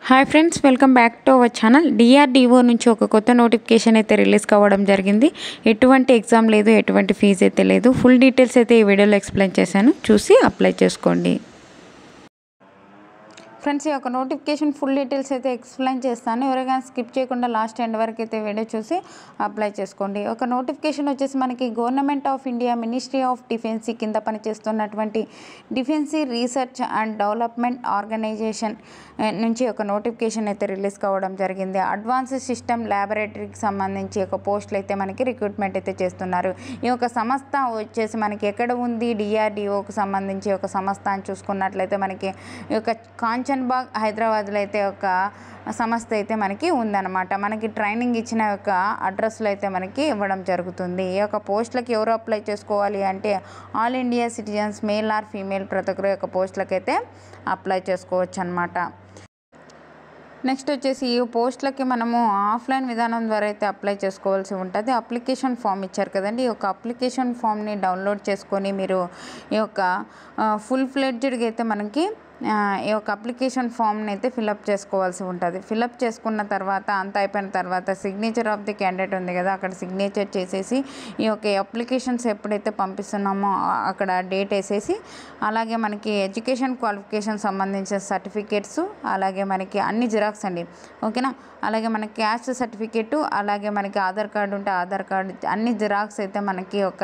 Hi friends, welcome back to our channel. DRDO నుంచి ఒక కొత్త నోటిఫికేషన్ అయితే రిలీజ్ కావడం జరిగింది. ఎటువంటి ఎగ్జామ్ లేదు, ఎటువంటి ఫీజు అయితే లేదు. ఫుల్ డీటెయిల్స్ అయితే ఈ వీడియోలో ఎక్స్ప్లెయిన్ చేశాను, చూసి అప్లై చేసుకోండి. ఫ్రెండ్స్, ఈ యొక్క నోటిఫికేషన్ ఫుల్ డీటెయిల్స్ అయితే ఎక్స్ప్లెయిన్ చేస్తాను. ఎవరైనా స్కిప్ చేయకుండా లాస్ట్ ఎండ్ వరకు అయితే వీడియో చూసి అప్లై చేసుకోండి. ఒక నోటిఫికేషన్ వచ్చేసి మనకి government of India ministry of defence కింద పనిచేస్తున్నటువంటి defence research and development organisation నుంచి ఒక నోటిఫికేషన్ అయితే రిలీజ్ కావడం జరిగింది. అడ్వాన్స్ సిస్టమ్ ల్యాబొరేటరీకి సంబంధించి ఒక పోస్టులు అయితే మనకి రిక్రూట్మెంట్ అయితే చేస్తున్నారు. ఈ యొక్క సంస్థ వచ్చేసి మనకి ఎక్కడ ఉంది, డిఆర్డిఓకి సంబంధించి ఒక సంస్థ అని చూసుకున్నట్లయితే మనకి ఈ యొక్క కాంచన్బాగ్ హైదరాబాద్లో అయితే ఒక సంస్థ అయితే మనకి ఉందన్నమాట. మనకి ట్రైనింగ్ ఇచ్చిన యొక్క అడ్రస్లో అయితే మనకి ఇవ్వడం జరుగుతుంది. ఈ యొక్క పోస్టులకి ఎవరు అప్లై చేసుకోవాలి అంటే all India citizens, male or female, ప్రతి ఒక్కరు యొక్క పోస్టులకి అయితే అప్లై చేసుకోవచ్చు అనమాట. నెక్స్ట్ వచ్చేసి ఈ పోస్టులకి మనము ఆఫ్లైన్ విధానం ద్వారా అయితే అప్లై చేసుకోవాల్సి ఉంటుంది. అప్లికేషన్ ఫామ్ ఇచ్చారు కదండి, ఈ యొక్క అప్లికేషన్ ఫామ్ని డౌన్లోడ్ చేసుకొని మీరు ఈ యొక్క ఫుల్ ఫ్లెడ్జ్డ్గా అయితే మనకి ఈ యొక్క అప్లికేషన్ ఫామ్ని అయితే ఫిలప్ చేసుకోవాల్సి ఉంటుంది. ఫిలప్ చేసుకున్న తర్వాత అంత అయిపోయిన తర్వాత సిగ్నేచర్ ఆఫ్ ది క్యాండిడేట్ ఉంది కదా, అక్కడ సిగ్నేచర్ చేసేసి ఈ యొక్క అప్లికేషన్స్ ఎప్పుడైతే పంపిస్తున్నామో అక్కడ డేట్ వేసేసి, అలాగే మనకి ఎడ్యుకేషన్ క్వాలిఫికేషన్ సంబంధించిన సర్టిఫికేట్స్, అలాగే మనకి అన్ని జిరాక్స్ అండి, ఓకేనా. అలాగే మనకి క్యాస్ట్ సర్టిఫికేటు, అలాగే మనకి ఆధార్ కార్డు ఉంటే ఆధార్ కార్డు, అన్ని జిరాక్స్ అయితే మనకి ఒక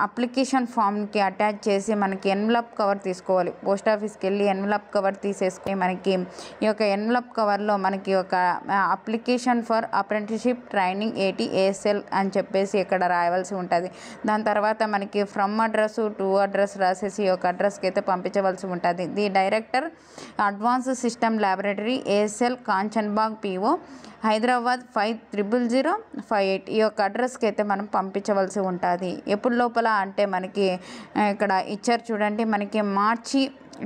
అప్లికేషన్ ఫామ్కి అటాచ్ చేసి మనకి ఎన్వలప్ కవర్ తీసుకోవాలి. పోస్ట్ ఆఫీస్కి వెళ్ళి ఎన్వలప్ కవర్ తీసేసుకుని మనకి ఈ యొక్క ఎన్వలప్ కవర్లో మనకి ఒక application for apprenticeship training ATASL అని చెప్పేసి ఇక్కడ రాయవలసి ఉంటుంది. దాని తర్వాత మనకి ఫ్రమ్ అడ్రస్ టు అడ్రస్ రాసేసి ఈ యొక్క అడ్రస్కి అయితే పంపించవలసి ఉంటుంది. The director advance system laboratory ASL Kanchanbagh PO Hyderabad 500058 ఈ యొక్క అడ్రస్కి అయితే మనం పంపించవలసి ఉంటుంది. ఎప్పుడు లోపల అంటే మనకి ఇక్కడ ఇచ్చారు చూడండి, మనకి మార్చి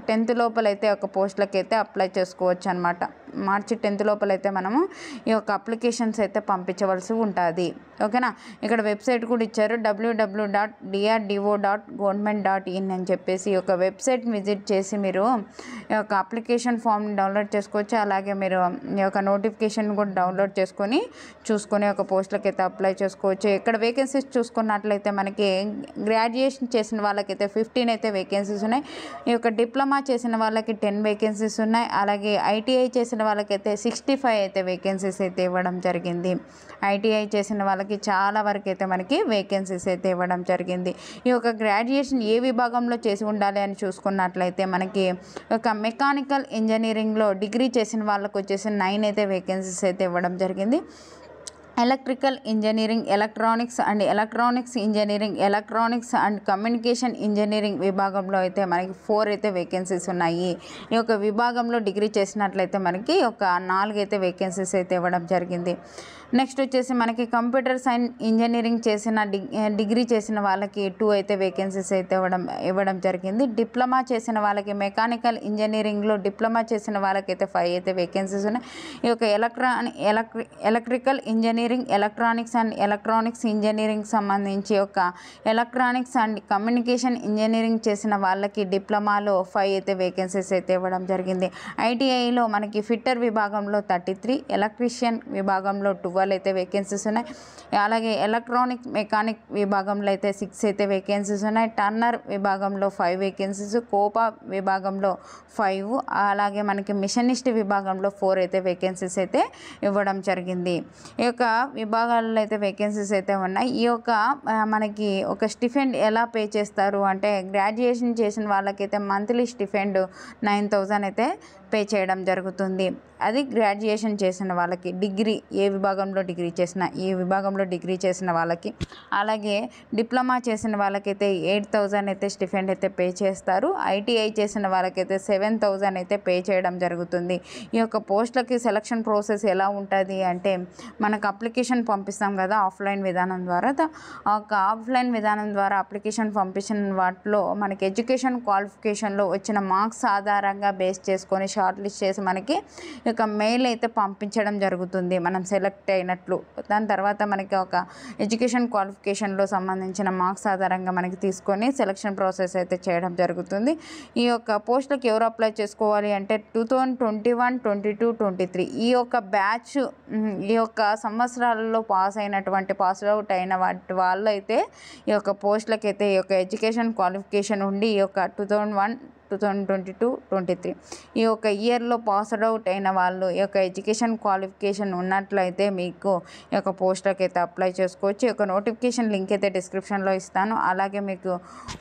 10th లోపలైతే ఒక పోస్టులకి అయితే అప్లై చేసుకోవచ్చు అనమాట. మార్చి 10th లోపలైతే మనము ఈ యొక్క అప్లికేషన్స్ అయితే పంపించవలసి ఉంటుంది, ఓకేనా. ఇక్కడ వెబ్సైట్ కూడా ఇచ్చారు, www.drdo.government.in అని చెప్పేసి ఈ యొక్క వెబ్సైట్ని విజిట్ చేసి మీరు ఈ యొక్క అప్లికేషన్ ఫామ్ని డౌన్లోడ్ చేసుకోవచ్చు. అలాగే మీరు ఈ యొక్క నోటిఫికేషన్ కూడా డౌన్లోడ్ చేసుకొని చూసుకొని ఒక పోస్టులకి అయితే అప్లై చేసుకోవచ్చు. ఇక్కడ వేకెన్సీస్ చూసుకున్నట్లయితే మనకి గ్రాడ్యుయేషన్ చేసిన వాళ్ళకైతే 15 అయితే వేకెన్సీస్ ఉన్నాయి. ఈ యొక్క డిప్లొమా చేసిన వాళ్ళకి 10 వేకెన్సీస్ ఉన్నాయి. అలాగే ITI చేసిన వాళ్ళకైతే 65 అయితే వేకెన్సీస్ అయితే ఇవ్వడం జరిగింది. ITI చేసిన వాళ్ళకి చాలా వరకు అయితే మనకి వేకెన్సీస్ అయితే ఇవ్వడం జరిగింది. ఈ యొక్క గ్రాడ్యుయేషన్ ఏ విభాగంలో చేసి ఉండాలి అని చూసుకున్నట్లయితే మనకి ఒక మెకానికల్ ఇంజనీరింగ్లో డిగ్రీ చేసిన వాళ్ళకి వచ్చేసి 9 అయితే వేకెన్సీస్ అయితే ఇవ్వడం జరిగింది. Electrical engineering, electronics engineering, electronics and communication engineering విభాగంలో అయితే మనకి 4 అయితే వేకెన్సీస్ ఉన్నాయి. ఈ యొక్క విభాగంలో డిగ్రీ చేసినట్లయితే మనకి ఒక 4 అయితే వేకెన్సీస్ అయితే ఇవ్వడం జరిగింది. నెక్స్ట్ వచ్చేసి మనకి కంప్యూటర్ సైన్స్ ఇంజనీరింగ్ చేసిన డిగ్రీ చేసిన వాళ్ళకి 2 అయితే వేకెన్సీస్ అయితే ఇవ్వడం జరిగింది. డిప్లొమా చేసిన వాళ్ళకి మెకానికల్ ఇంజనీరింగ్లో డిప్లొమా చేసిన వాళ్ళకైతే 5 అయితే వేకెన్సీస్ ఉన్నాయి. ఈ యొక్క ఎలక్ట్రికల్ ఇంజనీరింగ్, ఎలక్ట్రానిక్స్ ఇంజనీరింగ్ సంబంధించి ఒక ఎలక్ట్రానిక్స్ అండ్ కమ్యూనికేషన్ ఇంజనీరింగ్ చేసిన వాళ్ళకి డిప్లొమాలో 5 అయితే వేకెన్సీస్ అయితే ఇవ్వడం జరిగింది. ITIలో మనకి ఫిట్టర్ విభాగంలో 33, ఎలక్ట్రీషియన్ విభాగంలో 12 అయితే వేకెన్సీస్ ఉన్నాయి. అలాగే ఎలక్ట్రానిక్ మెకానిక్ విభాగంలో అయితే 6 అయితే వేకెన్సీస్ ఉన్నాయి. టర్నర్ విభాగంలో 5 వేకెన్సీస్, కోపా విభాగంలో 5, అలాగే మనకి మిషనిస్ట్ విభాగంలో 4 అయితే వేకెన్సీస్ అయితే ఇవ్వడం జరిగింది. ఈ యొక్క విభాగాల్లో అయితే వేకెన్సీస్ అయితే ఉన్నాయి. ఈ యొక్క మనకి ఒక స్టిఫెండ్ ఎలా పే చేస్తారు అంటే గ్రాడ్యుయేషన్ చేసిన వాళ్ళకైతే మంత్లీ స్టిఫెండ్ 9000 అయితే పే చేయడం జరుగుతుంది. అది గ్రాడ్యుయేషన్ చేసిన వాళ్ళకి, డిగ్రీ ఏ విభాగంలో డిగ్రీ చేసిన ఈ విభాగంలో డిగ్రీ చేసిన వాళ్ళకి. అలాగే డిప్లొమా చేసిన వాళ్ళకైతే 8000 అయితే స్టిఫెండ్ అయితే పే చేస్తారు. ITI చేసిన వాళ్ళకైతే 7000 అయితే పే చేయడం జరుగుతుంది. ఈ యొక్క పోస్టులకి సెలక్షన్ ప్రాసెస్ ఎలా ఉంటుంది అంటే మనకు అప్లికేషన్ పంపిస్తాం కదా ఆఫ్లైన్ విధానం ద్వారా, ఒక ఆఫ్లైన్ విధానం ద్వారా అప్లికేషన్ పంపించిన వాటిలో మనకి ఎడ్యుకేషన్ క్వాలిఫికేషన్లో వచ్చిన మార్క్స్ ఆధారంగా బేస్ చేసుకొని షార్ట్ లిస్ట్ చేసి మనకి ఒక మెయిల్ అయితే పంపించడం జరుగుతుంది మనం సెలెక్ట్ అయినట్లు. దాని తర్వాత మనకి ఒక ఎడ్యుకేషన్ క్వాలిఫికేషన్లో సంబంధించిన మార్క్స్ ఆధారంగా మనకి తీసుకొని సెలక్షన్ ప్రాసెస్ అయితే చేయడం జరుగుతుంది. ఈ యొక్క పోస్టులకు ఎవరు అప్లై చేసుకోవాలి అంటే 2021, 22, 23 ఈ యొక్క బ్యాచ్ ఈ యొక్క సంవత్సరాలలో పాస్ అవుట్ అయిన వాళ్ళు అయితే ఈ యొక్క పోస్టులకైతే ఈ యొక్క ఎడ్యుకేషన్ క్వాలిఫికేషన్ ఉండి ఈ యొక్క 2001, 2022, 23 ఈ యొక్క ఇయర్లో పాస్డ్ అవుట్ అయిన వాళ్ళు ఈ యొక్క ఎడ్యుకేషన్ క్వాలిఫికేషన్ ఉన్నట్లయితే మీకు ఈ యొక్క పోస్టులకు అయితే అప్లై చేసుకోవచ్చు. ఈ యొక్క నోటిఫికేషన్ లింక్ అయితే డిస్క్రిప్షన్లో ఇస్తాను. అలాగే మీకు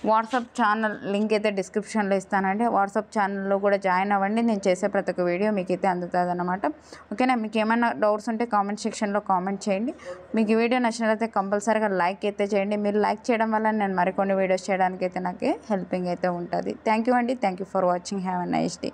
వాట్సాప్ ఛానల్ లింక్ అయితే డిస్క్రిప్షన్లో ఇస్తానండి. వాట్సాప్ ఛానల్లో కూడా జాయిన్ అవ్వండి. నేను చేసే ప్రతి ఒక్క వీడియో మీకు అయితే అందుతుంది అన్నమాట. ఓకేనా? మీకు ఏమైనా డౌట్స్ ఉంటే కామెంట్ సెక్షన్లో కామెంట్ చేయండి. మీకు ఈ వీడియో నచ్చినట్లయితే కంపల్సరీగా లైక్ అయితే చేయండి. మీరు లైక్ చేయడం వల్ల నేను మరికొన్ని వీడియోస్ చేయడానికి అయితే నాకు హెల్పింగ్ అయితే ఉంటుంది. థ్యాంక్ యూ అండి. Thank you for watching. Have a nice day.